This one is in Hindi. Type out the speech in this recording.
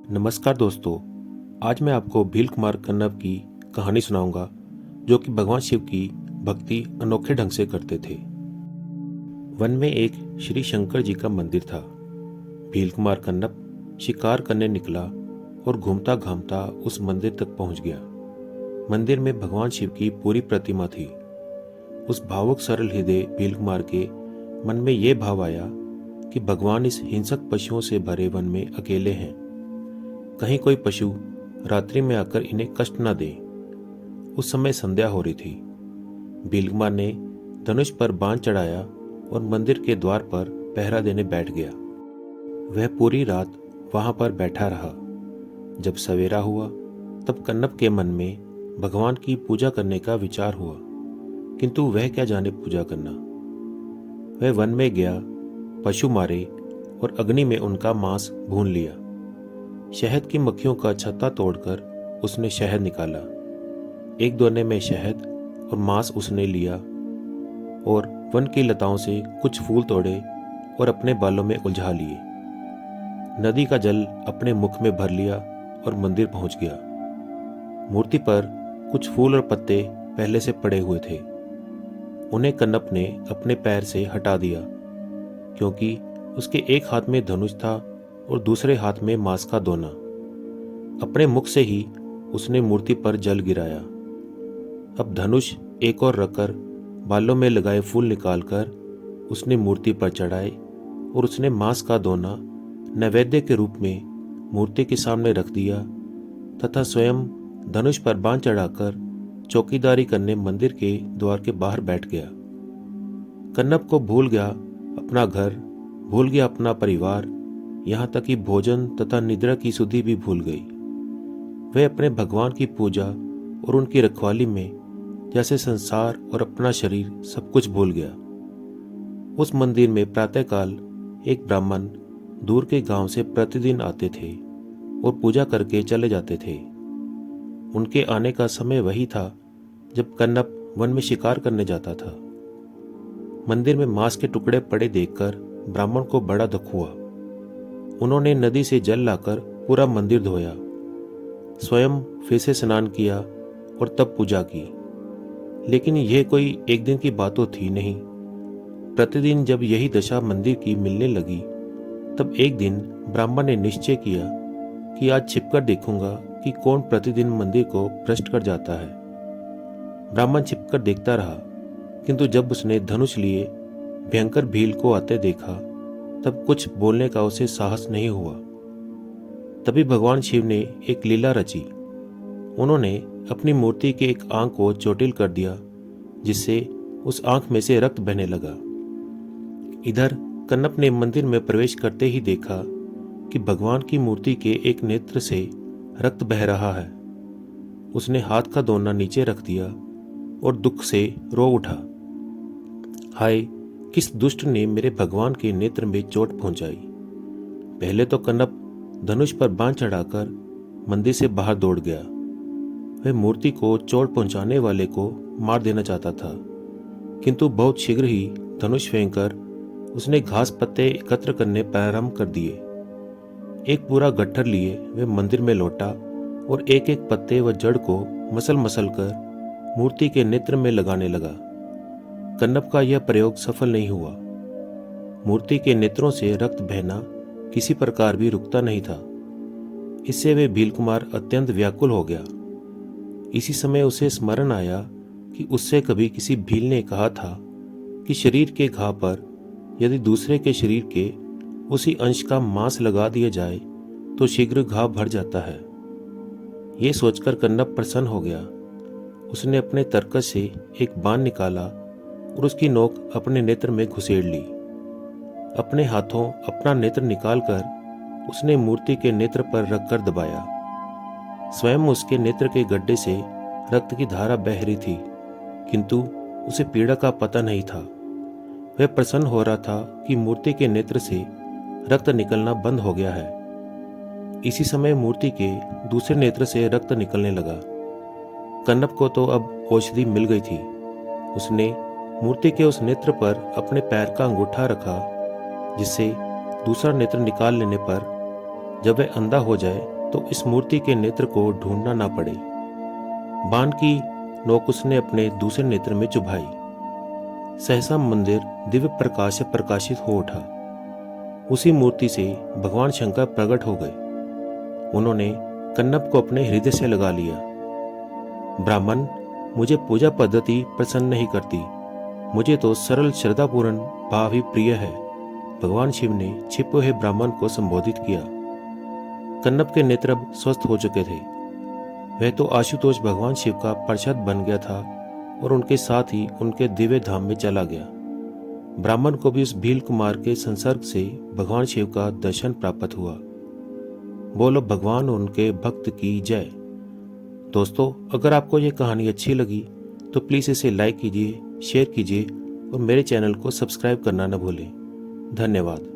नमस्कार दोस्तों। आज मैं आपको भील कुमार कन्नप की कहानी सुनाऊंगा, जो कि भगवान शिव की भक्ति अनोखे ढंग से करते थे। वन में एक श्री शंकर जी का मंदिर था। भील कुमार कन्नप शिकार करने निकला और घूमता घामता उस मंदिर तक पहुंच गया। मंदिर में भगवान शिव की पूरी प्रतिमा थी। उस भावुक सरल हृदय भील कुमार के मन में यह भाव आया कि भगवान इस हिंसक पशुओं से भरे वन में अकेले हैं। कहीं कोई पशु रात्रि में आकर इन्हें कष्ट न दे। उस समय संध्या हो रही थी। भील कुमार ने धनुष पर बाण चढ़ाया और मंदिर के द्वार पर पहरा देने बैठ गया। वह पूरी रात वहां पर बैठा रहा। जब सवेरा हुआ तब कन्नप के मन में भगवान की पूजा करने का विचार हुआ, किंतु वह क्या जाने पूजा करना। वह वन में गया, पशु मारे और अग्नि में उनका मांस भून लिया। शहद की मक्खियों का छत्ता तोड़कर उसने शहद निकाला। एक दोने में शहद और मांस उसने लिया और वन की लताओं से कुछ फूल तोड़े और अपने बालों में उलझा लिए। नदी का जल अपने मुख में भर लिया और मंदिर पहुंच गया। मूर्ति पर कुछ फूल और पत्ते पहले से पड़े हुए थे। उन्हें कन्नप ने अपने पैर से हटा दिया, क्योंकि उसके एक हाथ में धनुष था और दूसरे हाथ में मांस का दोना। अपने मुख से ही उसने मूर्ति पर जल गिराया। अब धनुष एक और रखकर बालों में लगाए फूल निकालकर उसने मूर्ति पर चढ़ाए और उसने मांस का दोना नैवेद्य के रूप में मूर्ति के सामने रख दिया तथा स्वयं धनुष पर बाण चढ़ाकर चौकीदारी करने मंदिर के द्वार के बाहर बैठ गया। कन्नप को भूल गया अपना घर, भूल गया अपना परिवार, यहाँ तक कि भोजन तथा निद्रा की सुधि भी भूल गई। वह अपने भगवान की पूजा और उनकी रखवाली में जैसे संसार और अपना शरीर सब कुछ भूल गया। उस मंदिर में प्रातःकाल एक ब्राह्मण दूर के गांव से प्रतिदिन आते थे और पूजा करके चले जाते थे। उनके आने का समय वही था जब कन्नप वन में शिकार करने जाता था। मंदिर में मांस के टुकड़े पड़े देखकर ब्राह्मण को बड़ा दुख हुआ। उन्होंने नदी से जल लाकर पूरा मंदिर धोया, स्वयं फिर से स्नान किया और तब पूजा की। लेकिन यह कोई एक दिन की बात तो थी नहीं। प्रतिदिन जब यही दशा मंदिर की मिलने लगी, तब एक दिन ब्राह्मण ने निश्चय किया कि आज छिपकर देखूंगा कि कौन प्रतिदिन मंदिर को भ्रष्ट कर जाता है। ब्राह्मण छिपकर देखता रहा, किंतु जब उसने धनुष लिए भयंकर भील को आते देखा तब कुछ बोलने का उसे साहस नहीं हुआ। तभी भगवान शिव ने एक लीला रची। उन्होंने अपनी मूर्ति के एक आंख को चोटिल कर दिया, जिससे उस आंख में से रक्त बहने लगा। इधर कन्नप ने मंदिर में प्रवेश करते ही देखा कि भगवान की मूर्ति के एक नेत्र से रक्त बह रहा है। उसने हाथ का दोना नीचे रख दिया और दुख से रो उठा। हाय, किस दुष्ट ने मेरे भगवान के नेत्र में चोट पहुंचाई। पहले तो कन्नप धनुष पर बाण चढ़ाकर मंदिर से बाहर दौड़ गया। वह मूर्ति को चोट पहुंचाने वाले को मार देना चाहता था, किंतु बहुत शीघ्र ही धनुष फेंककर उसने घास पत्ते एकत्र करने प्रारंभ कर दिए। एक पूरा गट्ठर लिए वह मंदिर में लौटा और एक एक पत्ते व जड़ को मसल मसल कर मूर्ति के नेत्र में लगाने लगा। कन्नप का यह प्रयोग सफल नहीं हुआ। मूर्ति के नेत्रों से रक्त बहना किसी प्रकार भी रुकता नहीं था। इससे वे भील कुमार अत्यंत व्याकुल हो गया। इसी समय उसे स्मरण आया कि उससे कभी किसी भील ने कहा था कि शरीर के घाव पर यदि दूसरे के शरीर के उसी अंश का मांस लगा दिया जाए तो शीघ्र घाव भर जाता है। ये सोचकर कन्नप प्रसन्न हो गया। उसने अपने तरकश से एक बाण निकाला और उसकी नोक अपने नेत्र में घुसेड़ ली। अपने हाथों अपना नेत्र निकालकर उसने मूर्ति के नेत्र पर रखकर दबाया। स्वयं उसके नेत्र के गड्ढे से रक्त की धारा बह रही थी, किंतु उसे पीड़ा का पता नहीं था। वह प्रसन्न हो रहा था कि मूर्ति के नेत्र से रक्त निकलना बंद हो गया है। इसी समय मूर्ति के दूसरे नेत्र से रक्त निकलने लगा। कन्नप को तो अब औषधि मिल गई थी। उसने मूर्ति के उस नेत्र पर अपने पैर का अंगूठा रखा, जिससे दूसरा नेत्र निकाल लेने पर जब वह अंधा हो जाए तो इस मूर्ति के नेत्र को ढूंढना ना पड़े। बाण की नोक उसने अपने दूसरे नेत्र में चुभाई। सहसा मंदिर दिव्य प्रकाश से प्रकाशित हो उठा। उसी मूर्ति से भगवान शंकर प्रकट हो गए। उन्होंने कन्नप को अपने हृदय से लगा लिया। ब्राह्मण, मुझे पूजा पद्धति प्रसन्न नहीं करती, मुझे तो सरल श्रद्धापूर्ण भाव ही प्रिय है, भगवान शिव ने छिपे हुए ब्राह्मण को संबोधित किया। कन्नप के नेत्र अब स्वस्थ हो चुके थे। वह तो आशुतोष भगवान शिव का पार्षद बन गया था और उनके साथ ही उनके दिव्य धाम में चला गया। ब्राह्मण को भी उस भील कुमार के संसर्ग से भगवान शिव का दर्शन प्राप्त हुआ। बोलो भगवान और उनके भक्त की जय। दोस्तों, अगर आपको ये कहानी अच्छी लगी तो प्लीज़ इसे लाइक कीजिए, शेयर कीजिए और मेरे चैनल को सब्सक्राइब करना न भूलें। धन्यवाद।